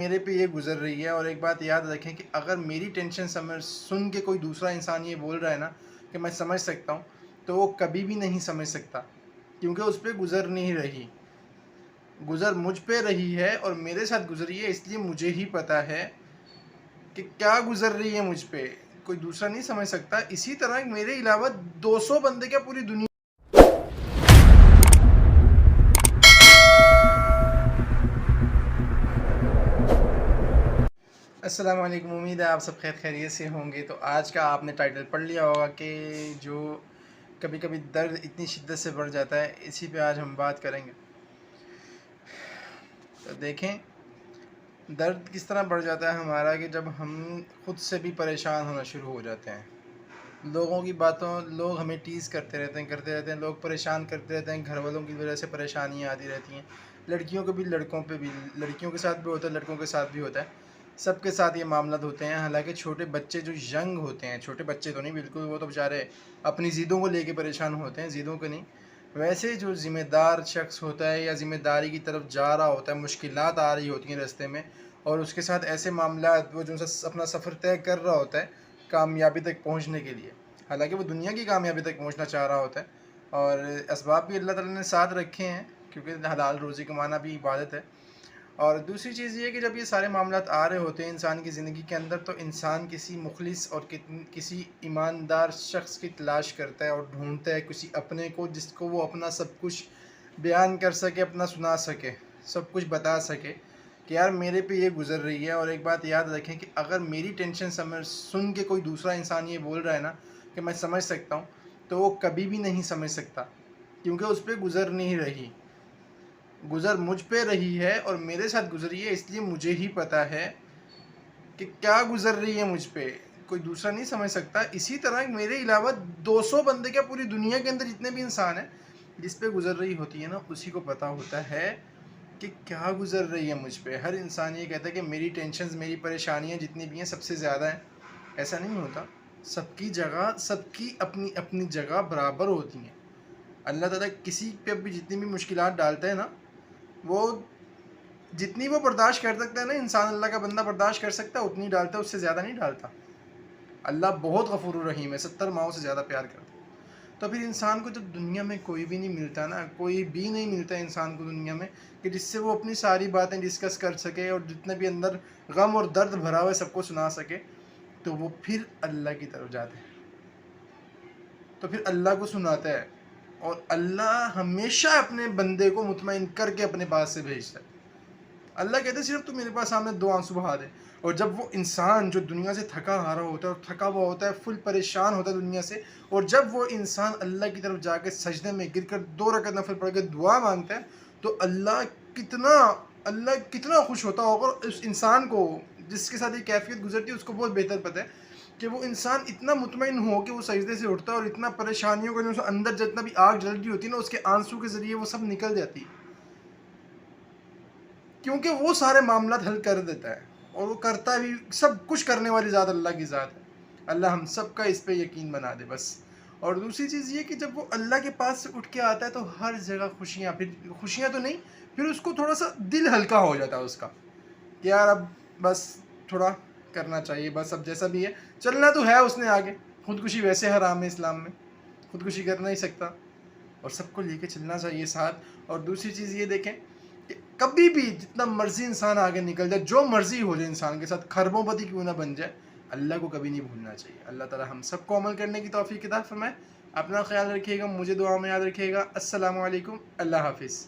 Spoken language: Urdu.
میرے پہ یہ گزر رہی ہے، اور ایک بات یاد رکھیں کہ اگر میری ٹینشن سن کے کوئی دوسرا انسان یہ بول رہا ہے نا کہ میں سمجھ سکتا ہوں، تو وہ کبھی بھی نہیں سمجھ سکتا، کیونکہ اس پہ گزر نہیں رہی، گزر مجھ پہ رہی ہے اور میرے ساتھ گزری ہے، اس لیے مجھے ہی پتا ہے کہ کیا گزر رہی ہے مجھ پہ، کوئی دوسرا نہیں سمجھ سکتا۔ اسی طرح میرے علاوہ 200 بندے کیا پوری دنیا۔ السلام علیکم، امید ہے آپ سب خیر خیریت سے ہوں گے۔ تو آج کا آپ نے ٹائٹل پڑھ لیا ہوگا کہ جو کبھی کبھی درد اتنی شدت سے بڑھ جاتا ہے، اسی پہ آج ہم بات کریں گے۔ تو دیکھیں درد کس طرح بڑھ جاتا ہے ہمارا کہ جب ہم خود سے بھی پریشان ہونا شروع ہو جاتے ہیں، لوگوں کی باتوں، لوگ ہمیں ٹیز کرتے رہتے ہیں، لوگ پریشان کرتے رہتے ہیں، گھر والوں کی وجہ سے پریشانیاں آتی رہتی ہیں، لڑکیوں کو بھی، لڑکوں پہ بھی، لڑکیوں کے ساتھ بھی ہوتا ہے، لڑکوں کے ساتھ بھی ہوتا ہے، سب کے ساتھ یہ معاملات ہوتے ہیں۔ حالانکہ چھوٹے بچے جو ینگ ہوتے ہیں، چھوٹے بچے تو نہیں بالکل، وہ تو بیچارے اپنی ضدوں کو لے کے پریشان ہوتے ہیں، ضدوں کو نہیں، ویسے جو ذمہ دار شخص ہوتا ہے یا ذمہ داری کی طرف جا رہا ہوتا ہے، مشکلات آ رہی ہوتی ہیں راستے میں، اور اس کے ساتھ ایسے معاملات، وہ جو اپنا سفر طے کر رہا ہوتا ہے کامیابی تک پہنچنے کے لیے، حالانکہ وہ دنیا کی کامیابی تک پہنچنا چاہ رہا ہوتا ہے، اور اسباب بھی اللہ تعالیٰ نے ساتھ رکھے ہیں، کیونکہ حلال روزی کمانا بھی عبادت ہے۔ اور دوسری چیز یہ ہے کہ جب یہ سارے معاملات آ رہے ہوتے ہیں انسان کی زندگی کے اندر، تو انسان کسی مخلص اور کسی ایماندار شخص کی تلاش کرتا ہے اور ڈھونڈتا ہے کسی اپنے کو، جس کو وہ اپنا سب کچھ بیان کر سکے، اپنا سنا سکے، سب کچھ بتا سکے کہ یار میرے پہ یہ گزر رہی ہے۔ اور ایک بات یاد رکھیں کہ اگر میری ٹینشن سن کے کوئی دوسرا انسان یہ بول رہا ہے نا کہ میں سمجھ سکتا ہوں، تو وہ کبھی بھی نہیں سمجھ سکتا، کیونکہ اس پہ گزر نہیں رہی، گزر مجھ پہ رہی ہے اور میرے ساتھ گزری ہے، اس لیے مجھے ہی پتا ہے کہ کیا گزر رہی ہے مجھ پہ، کوئی دوسرا نہیں سمجھ سکتا۔ اسی طرح میرے علاوہ 200 بندے کیا پوری دنیا کے اندر جتنے بھی انسان ہیں جس پہ گزر رہی ہوتی ہے نا، اسی کو پتا ہوتا ہے کہ کیا گزر رہی ہے مجھ پہ۔ ہر انسان یہ کہتا ہے کہ میری ٹینشنز، میری پریشانیاں جتنی بھی ہیں سب سے زیادہ ہیں، ایسا نہیں ہوتا، سب کی جگہ، سب کی اپنی اپنی جگہ برابر ہوتی ہیں۔ اللہ تعالیٰ کسی پہ بھی جتنی بھی مشکلات ڈالتا ہے نا، وہ جتنی وہ برداشت کر سکتا ہے نا، انسان اللہ کا بندہ برداشت کر سکتا ہے، اتنی ڈالتا ہے، اس سے زیادہ نہیں ڈالتا۔ اللہ بہت غفور الرحیم ہے، 70 ماؤں سے زیادہ پیار کرتا ہے۔ تو پھر انسان کو جب دنیا میں کوئی بھی نہیں ملتا نا، کوئی بھی نہیں ملتا انسان کو دنیا میں کہ جس سے وہ اپنی ساری باتیں ڈسکس کر سکے اور جتنے بھی اندر غم اور درد بھرا ہوا ہے سب کو سنا سکے، تو وہ پھر اللہ کی طرف جاتے ہیں، تو پھر اللہ کو سناتا ہے، اور اللہ ہمیشہ اپنے بندے کو مطمئن کر کے اپنے پاس سے بھیجتا ہے۔ اللہ کہتے ہیں صرف تو میرے پاس سامنے 2 آنسو بہا دے، اور جب وہ انسان جو دنیا سے تھکا ہارا ہوتا ہے اور تھکا ہوا ہوتا ہے، فل پریشان ہوتا ہے دنیا سے، اور جب وہ انسان اللہ کی طرف جا کے سجدے میں گر کر 2 رکعت نفل پڑھ کے دعا مانگتا ہے، تو اللہ کتنا خوش ہوتا ہوگا اس انسان کو، جس کے ساتھ یہ کیفیت گزرتی ہے اس کو بہت بہتر پتہ ہے کہ وہ انسان اتنا مطمئن ہو کہ وہ سجدے سے اٹھتا ہے اور اتنا پریشانیوں کا جو اندر جتنا بھی آگ جل رہی ہوتی ہے نا، اس کے آنسو کے ذریعے وہ سب نکل جاتی ہے، کیونکہ وہ سارے معاملات حل کر دیتا ہے، اور وہ کرتا بھی، سب کچھ کرنے والی ذات اللہ کی ذات ہے۔ اللہ ہم سب کا اس پہ یقین بنا دے بس۔ اور دوسری چیز یہ کہ جب وہ اللہ کے پاس سے اٹھ کے آتا ہے تو ہر جگہ خوشیاں، پھر خوشیاں تو نہیں، پھر اس کو تھوڑا سا دل ہلکا ہو جاتا ہے اس کا کہ یار اب بس تھوڑا کرنا چاہیے، بس اب جیسا بھی ہے چلنا تو ہے اس نے آگے، خودکشی ویسے حرام ہے اسلام میں، خودکشی کر نہیں سکتا، اور سب کو لے کے چلنا چاہیے ساتھ۔ اور دوسری چیز یہ دیکھیں کہ کبھی بھی جتنا مرضی انسان آگے نکل جائے، جو مرضی ہو جائے انسان کے ساتھ، خربوں پتی کیوں نہ بن جائے، اللہ کو کبھی نہیں بھولنا چاہیے۔ اللہ تعالی ہم سب کو عمل کرنے کی توفیق عطا فرمائے۔ اپنا خیال رکھیے گا، مجھے دعا میں یاد رکھیے گا۔ السلام علیکم، اللہ حافظ۔